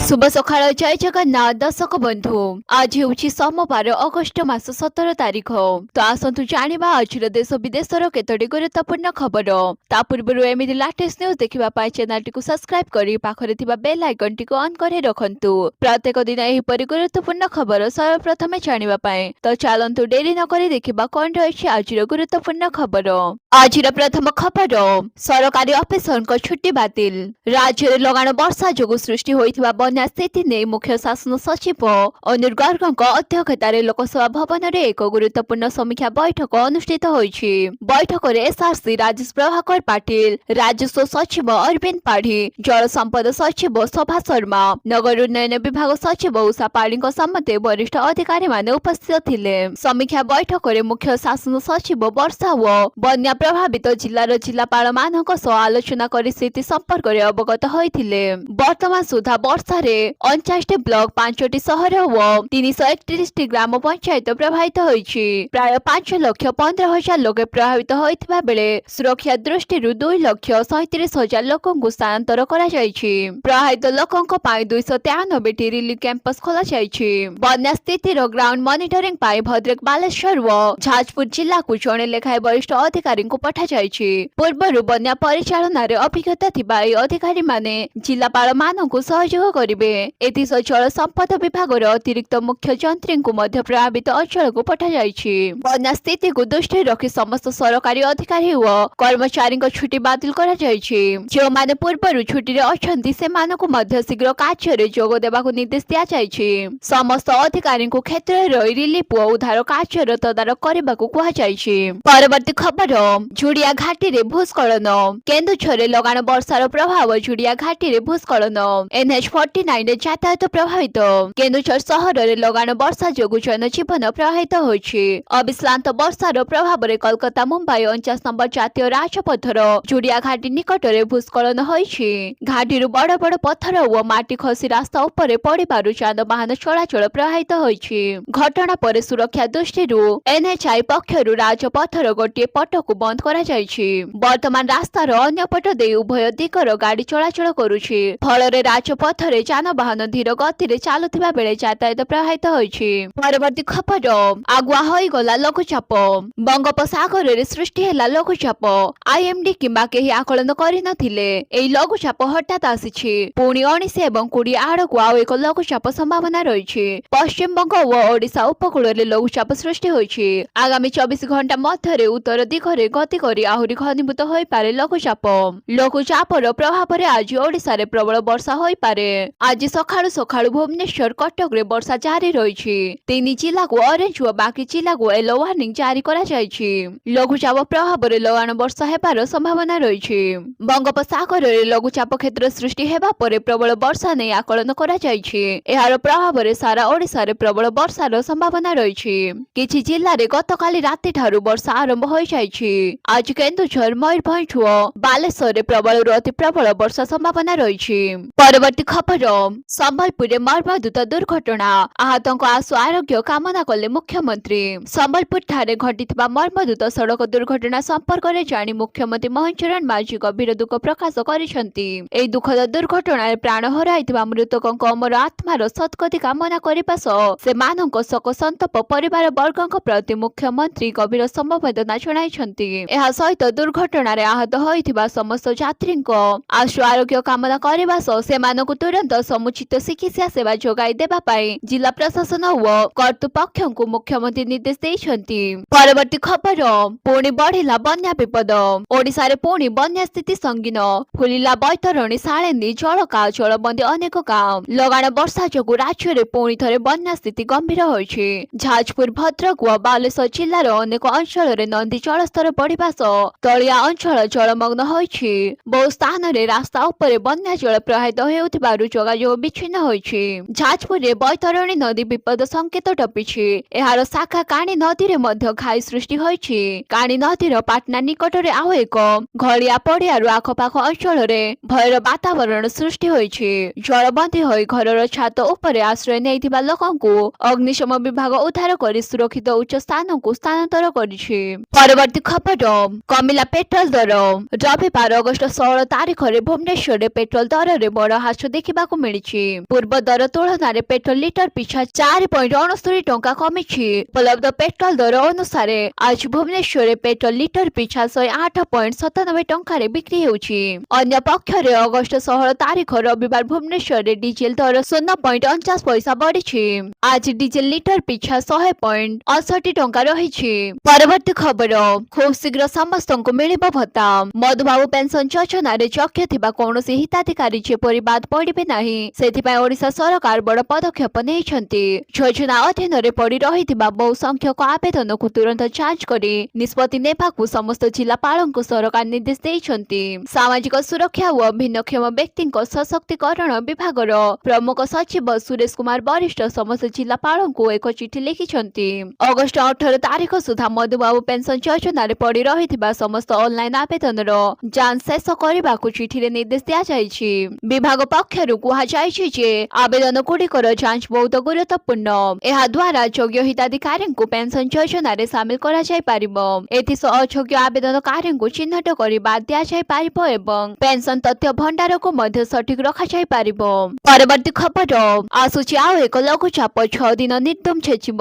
शुभ सकाळ जय जगन्नाथ दर्शक बंधु आज ହେଉଛି सोमवार अगस्ट मास 17 तारिख तो आसतु जानिबा आज देश विदेशर केतोटी गुरुत्वपूर्ण खबर ता पूर्व एमिति लेटेस्ट न्यूज देखिबा पाई चैनल टिकु सब्सक्राइब करी पाखरे थिबा बेल आइकन टिकु ऑन करे रखंतु प्रत्येक दिन एही परि गुरुत्वपूर्ण खबर सर्वप्रथमे जानिबा पाए तो चलंतु देरी न करी देखिबा कोन रहिछि आज गुरुत्वपूर्ण खबर आज प्रथम खबर सरकारी अफिसरको छुट्टी बातिल राज्य में लगाण वर्षा जोगु सृष्टि होइथिबा बन्या स्थिति ने मुख्य शासन सचिव अनिल गर्गको अध्यक्षतार लोकसभा भवन में एक गुरुत्वपूर्ण समीक्षा बैठक अनुष्ठित होइछि। बैठक में एसआरसी राजेश प्रभाकर पाटिल, राजस्व सचिव अरविंद पाढ़ी, जल संपद सचिव सभा शर्मा, नगर उन्नयन विभाग सचिव उषा पाढ़ी समेत वरिष्ठ अधिकारी माने उपस्थित थिले। समीक्षा बैठक में मुख्य शासन सचिव वर्षा और बन्या प्रभावित जिलार जिलापाल मानक सह आलोचना कर स्थिति संपर्क में अवगत होइथिले। वर्तमान सुधा वर्षा रे 49 ब्लॉक 5टी सहर और 331 ग्राम पंचायत प्रभावित होइछि। प्राय 5,15,000 लोक प्रभावित होइथिबा बेले सुरक्षा दृष्टि 2,37,000 लोकଙ୍କୁ स्थानांतर करा जाइछि। प्रभावित लोकଙ୍କ ପାଇଁ 293 रिलीफ कैंपस खोला जाइछि। बन्या स्थितिर ग्राउंड मॉनिटरिंग पाई भद्रक, बालेश्वर और जाजपुर जिला को जणे लेखाए वरिष्ठ अधिकारी को पठा जाइछि। पूर्वरु बन्या परिचालन रे अभिज्ञता थिबा अधिकारी माने जिलापाल मानकु सहयोग करिवे। एतिस जल संपद विभाग अतिरिक्त मुख्य जंत्री को मध्य प्रभावित अंचल को पठा जाइछि। बन्या स्थिति को दृष्टि रखी समस्त सरकारी अधिकारी और कर्मचारी छुट्टी बातिल करा जाइछि। जो माने पूर्वरु छुट्टी रे अछंती से मानकु मध्य शीघ्र कार्य रे जोग देबाकु निर्देश दिया जाइछि। समस्त अधिकारी को क्षेत्र रे रिलीफ और उद्धार कार्य रे तदारक करबाकु कुहा जाइछि। परवर्ती खबर झुड़िया घाटी रे भूस्खलन केन्दुझर लगाण वर्षार प्रभाव झुड़िया घाटी रे भूस्खलन NH49 रे यातायात प्रभावित केन्दुझर सहर रे लगाण वर्षा जोगु जनजीवन प्रभावित होइछि। अविश्रांत वर्षार प्रभाव रे कोलकाता मुंबई 49 नंबर जातीय राजपथर झुड़िया घाटी निकट रे भूस्खलन होइछि। घाटी बड़ बड़ पत्थर और माटी खसी रास्ता ऊपर पड़िबारु यानवाहन चलाचल प्रभावित होइछि। घटना पर सुरक्षा दृष्टि NHI पक्षरु राजपथर गोटे पटकु बंद करा जाइछि। वर्तमान रास्तार अन्य पट दे उभय दिगर गाड़ी चलाचल करुछि। फलरे राजपथरे यानवाहन धीर गति रे चालुथिबा बेले यातायात प्रभावित होइछि। परवर्ती खबर आगुआ होई गला लघुचाप बंगोपसागर रे सृष्टि हैला लघुचाप IMD किंबा केही आकलन करि नथिले। एई लघुचाप हठात आसीछि। पुणी 19 एवं 20 आड़कु आउ एक लघुचाप संभावना रहिछि। पश्चिम बंग और ओडिशा उपकूल रे लघुचाप सृष्टि होइछि। आगामी 24 घंटा मध्य उत्तर दिगरे गति करी आहुरी घनीभूत होई पारे लघुचाप। लघुचापर प्रभाव रे आज ओडिशा रे प्रबल वर्षा होई पारे। आज सकाळु सकाळु भुवनेश्वर कटक रे वर्षा जारी रहिछि। 3 जिला को ऑरेंज और बाकी जिला को येलो वार्निंग जारी करा जाइछि। लघुचाप प्रभाव रे लगाण वर्षा हेबार संभावना रहिछि। बंगोपसागर रे लघुचाप क्षेत्र सृष्टि हेबा परे प्रबल वर्षा नै आकलन करा जाइछि। एहार प्रभाव रे सारा ओडिशा रे प्रबल वर्षार संभावना रहिछि। किछि जिल्ला रे गतकाली राति ठारू वर्षा आरंभ होई जाइछि। आज केन्दुझर, मयूरभंज और बालेश्वर रे प्रबल अति प्रबल वर्षा संभावना रहिछि। परवर्ती खबर संबलपुर रे मर्मन्तुद दुर्घटना आहतको आशु आरोग्य कामना कले मुख्यमंत्री। संबलपुर ठारे घटिथिबा मर्मन्तुद सड़क दुर्घटना संपर्क रे जानी मुख्यमंत्री मोहन चरण माझी गभीर दुख प्रकाश करिसेंती। एई दुखद दुर्घटना रे प्राण हराइथिबा मृतकको अमर आत्मार सद्गति कामना करिबा सह सेमानक शोक संताप परिवार वर्गक प्रति मुख्यमंत्री गभीर समवेदना जणाइछंती। एहा सहित दुर्घटना रे आहत होइथिबा समस्त यात्रीको आशु आरोग्य कामना करिबा सह सेमानकु तुरंत समुचित चिकित्सा सेवा जोगाई देबा पाई जिला प्रशासन और कर्तृपक्षको मुख्यमंत्री निर्देश दैछंती। परवर्ती खबर पुणी बढ़िला बन्या विपद ओडिशा रे पुणी बन्या स्थिति संगीन फुलिला बैतरणी साळेनी जलका जलबंदी अनेक गांव लगाण वर्षा जोगु राज्य रे पुणी थरे बन्या स्थिति गंभीर होइछि। जाजपुर, भद्रक और बालेश्वर जिल्लार अनेक अंचल रे नदी जलस्तर बढ़िबा सह तळिया अंचल जलमग्न होइछि। बहु स्थान रे रास्ता ऊपर बन्या जल प्रवाहित हेउथिबारु जोगाजोग विच्छिन्न होइछि। जाजपुर रे बैतरणी नदी विपद संकेत टपिछि। एहार शाखा काणी नदी रे मध्य घाई सृष्टि होइछि। काणी नदीर पाटना निकट रे आउ एक घड़िया पड़ियारु आखपाख अंचल रे भयर वातावरण सृष्टि होइछि। जलबंदी होई घरर छात ऊपर आश्रय नेइथिबा लोकंकु अग्निशम विभाग उद्धार करी सुरक्षित उच्च स्थानकु स्थानांतर करिछि। परवर्ती खबर कमिला पेट्रोल दर रविवार अगस्ट 16 तारिख रे भुवनेश्वर रे पेट्रोल दर रे बड़ ह्रास देखा ଦେଖିବାକୁ ମିଳିଛି। ପୂର୍ବ ଦର ତୁଳନାରେ ପେଟ୍ରୋଲ ଲିଟର ପିଛା 4.69 ଟଙ୍କା କମିଛି। ଉପଲବ୍ଧ ପେଟ୍ରୋଲ ଦର ଅନୁସାରେ ଆଜି ଭୁବନେଶ୍ୱରରେ ପେଟ୍ରୋଲ ଲିଟର ପିଛା 108.97 ଟଙ୍କାରେ ବିକ୍ରି ହେଉଛି। ଅନ୍ୟ ପକ୍ଷରେ ଅଗଷ୍ଟ 16 ତାରିଖ ରବିବାର ଭୁବନେଶ୍ୱରରେ ଡିଜେଲ ଦର 0.49 ପଇସା ବଢିଛି। ଆଜି ଡିଜେଲ ଲିଟର ପିଛା 100.68 ଟଙ୍କା ରହିଛି। ପରବର୍ତ୍ତୀ ଖବର, ଖୁବ୍ ଶୀଘ୍ର ସମସ୍ତଙ୍କୁ ମିଳିବ ଭତ୍ତା। ମଧୁବାବୁ ପେନସନ ଯୋଜନାରେ ଯୋଗ୍ୟ ଥିବା କୌଣସି ହିତାଧିକାରୀ ଯେପରି ବାଦ ପଡିବେ ନାହିଁ, ସେଥିପାଇଁ ଓଡିଶା ସରକାର ବଡ ପଦକ୍ଷେପ ନେଇଛନ୍ତି। ଯୋଜନା ଅଧୀନରେ ପଡି ରହିଥିବା ବହୁ ସଂଖ୍ୟକ ଆବେଦନକୁ ତୁରନ୍ତ ଯାଞ୍ଚ କରି ନିଷ୍ପତ୍ତି ନେବାକୁ ସମସ୍ତ ଜିଲ୍ଲାପାଳଙ୍କୁ ସରକାର ନିର୍ଦ୍ଦେଶ ଦେଇଛନ୍ତି। ସାମାଜିକ ସୁରକ୍ଷା ଓ ଭିନ୍ନକ୍ଷମ ବ୍ୟକ୍ତିଙ୍କ ସଶକ୍ତିକରଣ ବିଭାଗର ପ୍ରମୁଖ ସଚିବ ସୁରେଶ କୁମାର ବରିଷ୍ଠ ସମସ୍ତ ଜିଲ୍ଲାପାଳଙ୍କୁ ଏକ ଚିଠି ଲେଖିଛନ୍ତି। ଅଗଷ୍ଟ 18 ତାରିଖ ସୁଦ୍ଧା ମଧୁବାବୁ ପେନସନ ଯୋଜନାରେ ପଡି ରହିଥିବା ସମସ୍ତ ଅନଲାଇନ ଆବେଦନର ଯାଞ୍ଚ ଶେଷ କରିବାକୁ ଚିଠିରେ ନିର୍ଦ୍ଦେଶ ଦିଆଯାଇଛି। ବିଭାଗ ପକ୍ଷରୁ କୁହାଯାଇଛି ଯେ ଆବେଦନ ଗୁଡିକର ଯାଞ୍ଚ ବହୁତ ଗୁରୁତ୍ୱପୂର୍ଣ୍ଣ। ଏହା ଦ୍ୱାରା ଯୋଗ୍ୟ ହିତାଧିକାରୀଙ୍କୁ ପେନସନ ଯୋଜନାରେ ସାମିଲ କରାଯାଇପାରିବ। ଏଥିସହ ଅଯୋଗ୍ୟ ଆବେଦନକାରୀଙ୍କୁ ଚିହ୍ନଟ କରି ବାଦ ଦିଆଯାଇପାରିବ ଏବଂ ପେନସନ ତଥ୍ୟ ଭଣ୍ଡାରକୁ ମଧ୍ୟ ସଠିକ ରଖାଯାଇପାରିବ। ପରବର୍ତ୍ତୀ ଖବର, ଆସୁଛି ଆଉ ଏକ ଲଘୁଚାପ, 6 ଦିନ ନିର୍ଦ୍ଧୁମ ଛେଚିବ।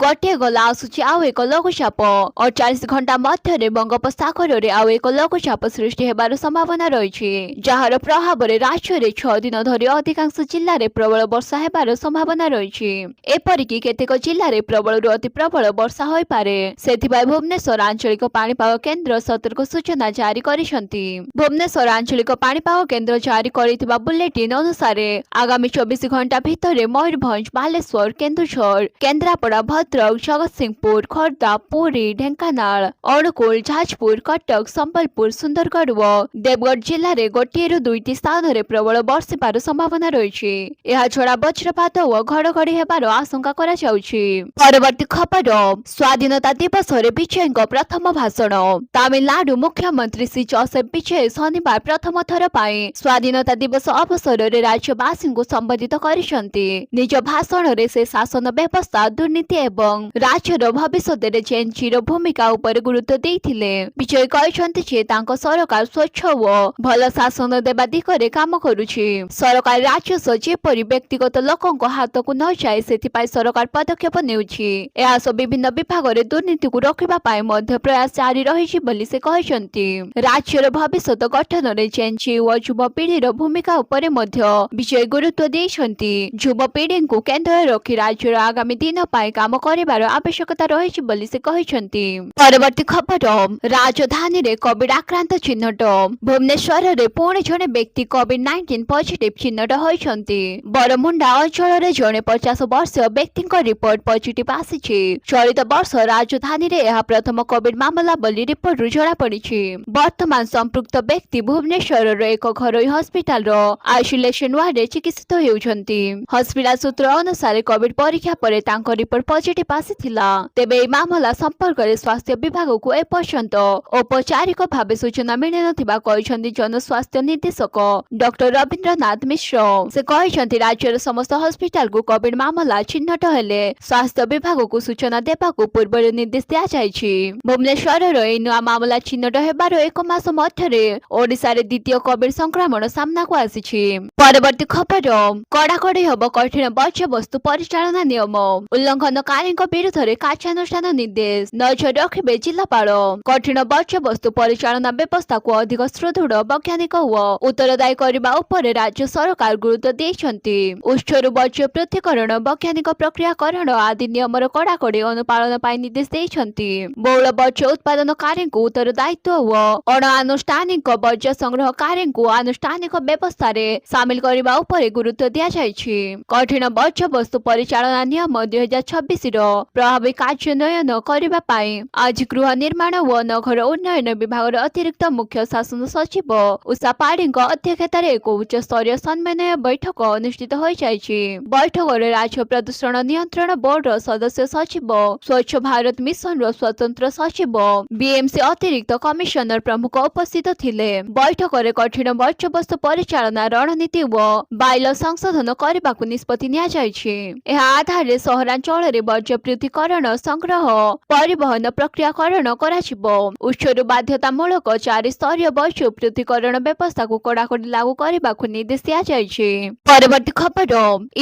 ଗୋଟିଏ ଗଲା, ଆସୁଛି ଆଉ ଏକ ଲଘୁଚାପ। 48 ଘଣ୍ଟା ମଧ୍ୟରେ ବଙ୍ଗୋପସାଗରରେ ଆଉ ଏକ ଲଘୁଚାପ ସୃଷ୍ଟି ହେବାର ସମ୍ଭାବନା ରହିଛି, ଯାହାର ପ୍ରଭାବରେ ରାଜ୍ୟରେ 6 ଦିନ ଧରି ଅଧିକାଂଶ ଜିଲ୍ଲାରେ ପ୍ରବଳ ବର୍ଷା ହେବାର ସମ୍ଭାବନା ରହିଛି। ଏପରିକି କେତେକ ଜିଲ୍ଲାରେ ପ୍ରବଳରୁ ଅତି ପ୍ରବଳ ବର୍ଷା ହୋଇପାରେ। ସେଥିପାଇଁ ଭୁବନେଶ୍ୱର ଆଞ୍ଚଳିକ ପାଣିପାଗ କେନ୍ଦ୍ର ସତର୍କ ସୂଚନା ଜାରି କରିଛନ୍ତି। ଭୁବନେଶ୍ୱର ଆଞ୍ଚଳିକ ପାଣିପାଗ କେନ୍ଦ୍ର ଜାରି କରିଥିବା ବୁଲେଟିନ ଅନୁସାରେ ଆଗାମୀ 24 ଘଣ୍ଟା ଭିତରେ ମୟୂରଭଞ୍ଜ, ବାଲେଶ୍ୱର, କେନ୍ଦୁଝର, କେନ୍ଦ୍ରାପଡ଼ା, ଭଦ୍ରକ, ଜଗତସିଂହପୁର, ଖୋର୍ଦ୍ଧା, ପୁରୀ, ଢେଙ୍କାନାଳ, ଅନୁଗୁଳ, ଯାଜପୁର, କଟକ, ସମ୍ବଲପୁର, ସୁନ୍ଦରଗଡ଼ ଓ ଦେବଗଡ଼ ଜିଲ୍ଲାରେ ଗୋଟିଏରୁ 2ଟି ସ୍ଥାନରେ ପ୍ରବଳ ବର୍ଷିବାର ସମ୍ଭାବନା ରହିଛି। ଏହାଛଡା ବଜ୍ରପାତ ଓ ଘଡଘଡି ହେବାର ଆଶଙ୍କା କରାଯାଉଛି। ପରବର୍ତ୍ତୀ ଖବର, ସ୍ୱାଧୀନତା ଦିବସରେ ବିଜୟଙ୍କ ପ୍ରଥମ ଭାଷଣ। ତାମିଲନାଡୁ ମୁଖ୍ୟମନ୍ତ୍ରୀ ଶ୍ରୀ ଜୋସେଫ ବିଜୟ ଶନିବାର ପ୍ରଥମ ଥର ପାଇଁ ସ୍ୱାଧୀନତା ଦିବସ ଅବସରରେ ରାଜ୍ୟବାସୀଙ୍କୁ ସମ୍ବୋଧିତ କରିଛନ୍ତି। ନିଜ ଭାଷଣରେ ସେ ଶାସନ ବ୍ୟବସ୍ଥା, ଦୁର୍ନୀତି ଏବଂ ରାଜ୍ୟର ଭବିଷ୍ୟତରେ ଜେଏନଜିର ଭୂମିକା ଉପରେ ଗୁରୁତ୍ୱ ଦେଇଥିଲେ। ବିଜୟ କହିଛନ୍ତି ଯେ ତାଙ୍କ ସରକାର ସ୍ୱଚ୍ଛ ଓ ଭଲ ଶାସନ ଦେବା ଦିଗରେ କାମ କରୁଛି। ସରକାର ରାଜସ୍ୱ ଯେପରି ବ୍ୟକ୍ତିଗତ ଲୋକଙ୍କ ହାତକୁ ନ ଯାଏ ସେଥିପାଇଁ ସରକାର ପଦକ୍ଷେପ ନେଉଛି। ଏହା ସହ ବିଭିନ୍ନ ବିଭାଗରେ ଦୁର୍ନୀତିକୁ ରୋକିବା ପାଇଁ ମଧ୍ୟ ପ୍ରୟାସ ଜାରି ରହିଛି ବୋଲି ସେ କହିଛନ୍ତି। ରାଜ୍ୟର ଭବିଷ୍ୟତ ଗଠନରେ ଜେଏନଜି ଓ ଯୁବପିଢିର ଭୂମିକା ଉପରେ ମଧ୍ୟ ବିଜୟ ଗୁରୁତ୍ୱ ଦେଇଛନ୍ତି। ଯୁବପିଢିଙ୍କୁ କେନ୍ଦ୍ରରେ ରଖି ରାଜ୍ୟର ଆଗାମୀ ଦିନ ପାଇଁ କାମ କରିବାର ଆବଶ୍ୟକତା ରହିଛି ବୋଲି ସେ କହିଛନ୍ତି। ପରବର୍ତ୍ତୀ ଖବର, ରାଜଧାନୀରେ କୋଭିଡ ଆକ୍ରାନ୍ତ ଚିହ୍ନଟ। ଭୁବନେଶ୍ୱରରେ ପୁଣି ଜଣେ ବ୍ୟକ୍ତି କୋଭିଡ-19 ପଜିଟିଭ ଚିହ୍ନଟ ହୋଇଛନ୍ତି। ବରମୁଣ୍ଡା ଅଞ୍ଚଳରେ ଜଣେ 50 ବର୍ଷୀୟ ବ୍ୟକ୍ତିଙ୍କ ରିପୋର୍ଟ ପଜିଟିଭ ଆସିଛି। ଚଳିତ ବର୍ଷ ରାଜଧାନୀରେ ଏହା ପ୍ରଥମ କୋଭିଡ ମାମଲା ବୋଲି ରିପୋର୍ଟରୁ ଜଣାପଡିଛି। ବର୍ତ୍ତମାନ ସମ୍ପୃକ୍ତ ବ୍ୟକ୍ତି ଭୁବନେଶ୍ୱରର ଏକ ଘରୋଇ ହସ୍ପିଟାଲର ଆଇସୋଲେସନ ୱାର୍ଡରେ ଚିକିତ୍ସିତ ହେଉଛନ୍ତି। ହସ୍ପିଟାଲ ସୂତ୍ର ଅନୁସାରେ କୋଭିଡ ପରୀକ୍ଷା ପରେ ତାଙ୍କ ରିପୋର୍ଟ ପଜିଟିଭ ଆସିଥିଲା। ତେବେ ଏହି ମାମଲା ସମ୍ପର୍କରେ ସ୍ୱାସ୍ଥ୍ୟ ବିଭାଗକୁ ଏପର୍ଯ୍ୟନ୍ତ ଔପଚାରିକ ଭାବେ ସୂଚନା ମିଳିନଥିବା କହିଛନ୍ତି ଜନସ୍ୱାସ୍ଥ୍ୟ ନିର୍ଦ୍ଦେଶକ ଡକ୍ଟର ରବୀନ୍ଦ୍ରନାଥ ମିଶ୍ର। ସେ କହିଛନ୍ତି ରାଜ୍ୟର ସମସ୍ତ ହସ୍ପିଟାଲକୁ କୋଭିଡ ମାମଲା ଚିହ୍ନଟ ହେଲେ ସ୍ୱାସ୍ଥ୍ୟ ବିଭାଗକୁ ସୂଚନା ଦେବାକୁ ପୂର୍ବରୁ ନିର୍ଦ୍ଦେଶ ଦିଆଯାଇଛି। ଭୁବନେଶ୍ୱରର ଏହି ନୂଆ ମାମଲା ଚିହ୍ନଟ ହେବାର 1 ମାସ ମଧ୍ୟରେ ଓଡିଶାରେ ଦ୍ୱିତୀୟ କୋଭିଡ ସଂକ୍ରମଣ ସାମ୍ନାକୁ ଆସିଛି। ପରବର୍ତ୍ତୀ ଖବର, କଡାକଡି ହେବ କଠିନ ବର୍ଜ୍ୟବସ୍ତୁ ପରିଚାଳନା ନିୟମ। ଉଲ୍ଲଂଘନକାରୀଙ୍କ ବିରୁଦ୍ଧରେ କାର୍ଯ୍ୟାନୁଷ୍ଠାନ ନିର୍ଦ୍ଦେଶ, ନଜର ରଖିବେ ଜିଲ୍ଲାପାଳ। କଠିନ ବର୍ଜ୍ୟବସ୍ତୁ ପରିଚାଳନା ବ୍ୟବସ୍ଥାକୁ ଅଧିକ ସୁଦୃଢ, ବୈଜ୍ଞାନିକ ଓ ଉତ୍ତରଦାୟୀ କରିବା ଉପରେ ରାଜ୍ୟ ସରକାର ଗୁରୁତ୍ୱ ଦେଇଛନ୍ତି। ଉତ୍ସରୁ ବର୍ଜ୍ୟ ପୃଥକୀକରଣ, ବୈଜ୍ଞାନିକ ପ୍ରକ୍ରିୟାକରଣ ଆଦି ନିୟମର କଡାକଡି ଅନୁପାଳନ ପାଇଁ ନିର୍ଦ୍ଦେଶ ଦେଇଛନ୍ତି। ବହୁଳ ବର୍ଜ୍ୟ ଉତ୍ପାଦନକାରୀଙ୍କୁ ଉତ୍ତରଦାୟିତ୍ୱ ଓ ଅଣଆନୁଷ୍ଠାନିକ ବର୍ଜ୍ୟ ସଂଗ୍ରହକାରୀଙ୍କୁ ଆନୁଷ୍ଠାନିକ ବ୍ୟବସ୍ଥାରେ ସାମିଲ କରିବା ଉପରେ ଗୁରୁତ୍ୱ ଦିଆଯାଇଛି। କଠିନ ବର୍ଜ୍ୟବସ୍ତୁ ପରିଚାଳନା ନିୟମ 2026ର ପ୍ରଭାବୀ କାର୍ଯ୍ୟାନ୍ୱୟନ କରିବା ପାଇଁ ଆଜି ଗୃହ ନିର୍ମାଣ ଓ ନଗର ଉନ୍ନୟନ ବିଭାଗର ଅତିରିକ୍ତ ମୁଖ୍ୟ ଶାସନ ସଚିବ ଉଷା ପାଢୀଙ୍କ ଅଧ୍ୟକ୍ଷତାରେ ଏକ ଉଚ୍ଚସ୍ତରୀୟ ସମନ୍ୱୟ ବୈଠକ ଅନୁଷ୍ଠିତ ହୋଇଯାଇଛି। ବୈଠକରେ ରାଜ୍ୟ ପ୍ରଦୂଷଣ ନିୟନ୍ତ୍ରଣ ବୋର୍ଡର ସଦସ୍ୟ ସଚିବ, ସ୍ୱଚ୍ଛ ଭାରତ ମିଶନର ସ୍ୱତନ୍ତ୍ର ସଚିବ, ବିଏମସି ଅତିରିକ୍ତ କମିଶନର ପ୍ରମୁଖ ଉପସ୍ଥିତ ଥିଲେ। ବୈଠକରେ କଠିନ ବର୍ଜ୍ୟବସ୍ତୁ ପରିଚାଳନା ରଣନୀତି ଓ ବାଇଲ ସଂଶୋଧନ କରିବାକୁ ନିଷ୍ପତ୍ତି ନିଆଯାଇଛି। ଏହା ଆଧାରରେ ସହରାଞ୍ଚଳରେ ବର୍ଜ୍ୟ ପୃଥକୀକରଣ, ସଂଗ୍ରହ, ପରିବହନ ପ୍ରକ୍ରିୟାକରଣ କରାଯିବ। ଉତ୍ସରୁ ବାଧ୍ୟତାମୂଳକ 4 ସ୍ତରୀୟ ବର୍ଜ୍ୟ ପୃଥକୀକରଣ ବ୍ୟବସ୍ଥାକୁ କଡାକଡି ଲାଗୁ କରିବାକୁ ନିର୍ଦ୍ଦେଶ ଦିଆଯାଇଛି। କୁହାଯାଇଛି। ପରବର୍ତ୍ତୀ ଖବର,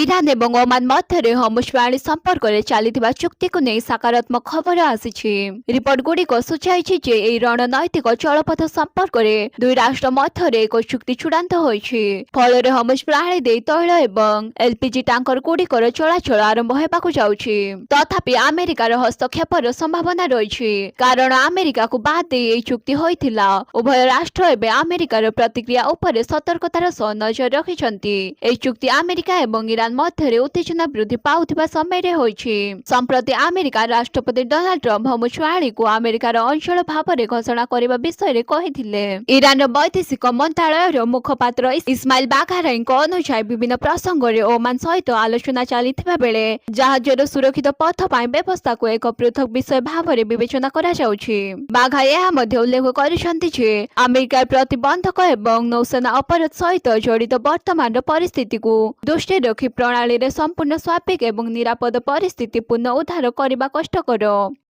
ଇରାନ ଏବଂ ଓମାନ ମଧ୍ୟରେ ହର୍ମୁଜ ପ୍ରଣାଳୀ ସମ୍ପର୍କରେ ଚାଲିଥିବା ଚୁକ୍ତିକୁ ନେଇ ସକାରାତ୍ମକ ଖବର ଆସିଛି। ରିପୋର୍ଟଗୁଡ଼ିକ ସୂଚାଇଛି ଯେ ଏହି ରଣନୈତିକ ଜଳପଥ ସମ୍ପର୍କରେ ଦୁଇ ରାଷ୍ଟ୍ର ମଧ୍ୟରେ ଏକ ଚୁକ୍ତି ଚୂଡାନ୍ତ ହୋଇଛି। ଫଳରେ ହର୍ମୁଜ ପ୍ରଣାଳୀ ଦେଇ ତୈଳ ଏବଂ ଏଲପିଜି ଟ୍ୟାଙ୍କର ଗୁଡ଼ିକର ଚଳାଚଳ ଆରମ୍ଭ ହେବାକୁ ଯାଉଛି। ତଥାପି ଆମେରିକାର ହସ୍ତକ୍ଷେପର ସମ୍ଭାବନା ରହିଛି, କାରଣ ଆମେରିକାକୁ ବାଦ ଦେଇ ଏହି ଚୁକ୍ତି ହୋଇଥିଲା। ଉଭୟ ରାଷ୍ଟ୍ର ଏବେ ଆମେରିକାର ପ୍ରତିକ୍ରିୟା ଉପରେ ସତର୍କତାର ସହ ନଜର ରଖିଛନ୍ତି। ଏହି ଚୁକ୍ତି ଆମେରିକା ଏବଂ ଇରାନ ମଧ୍ୟରେ ଉତ୍ତେଜନା ବୃଦ୍ଧି ପାଉଥିବା ସମୟରେ ହୋଇଛି। ସମ୍ପ୍ରତି ଆମେରିକା ରାଷ୍ଟ୍ରପତି ଡୋନାଲ୍ଡ ଟ୍ରମ୍ପ ହର୍ମୁଜ ପ୍ରଣାଳୀକୁ ଆମେରିକାର ଅଞ୍ଚଳ ଭାବରେ ଘୋଷଣା କରିବା ବିଷୟରେ କହିଥିଲେ। ଇରାନର ବୈଦେଶିକ ମନ୍ତ୍ରଣାଳୟର ମୁଖପାତ୍ର ଇସ୍ମାଇଲ ବାଘାରାଇଙ୍କ ଅନୁଯାୟୀ ବିଭିନ୍ନ ପ୍ରସଙ୍ଗରେ ଓମାନ ସହିତ ଆଲୋଚନା ଚାଲିଥିବା ବେଳେ ଜାହାଜର ସୁରକ୍ଷିତ ପଥ ପାଇଁ ବ୍ୟବସ୍ଥାକୁ ଏକ ପୃଥକ ବିଷୟ ଭାବରେ ବିବେଚନା କରାଯାଉଛି। ବାଘାଇ ଏହା ମଧ୍ୟ ଉଲ୍ଲେଖ କରିଛନ୍ତି ଯେ ଆମେରିକାର ପ୍ରତିବନ୍ଧକ ଏବଂ ନୌସେନା ଅପରାଧ ସହିତ ଜଡିତ ବର୍ତ୍ତମାନର ପରିସ୍ଥିତିକୁ ଦୃଷ୍ଟିରେ ରଖି ପ୍ରଣାଳୀରେ ସମ୍ପୂର୍ଣ୍ଣ ସ୍ୱାଭାବିକ ଏବଂ ନିରାପଦ ପରିସ୍ଥିତି ପୁନଃ ଉଦ୍ଧାର କରିବା କଷ୍ଟକର।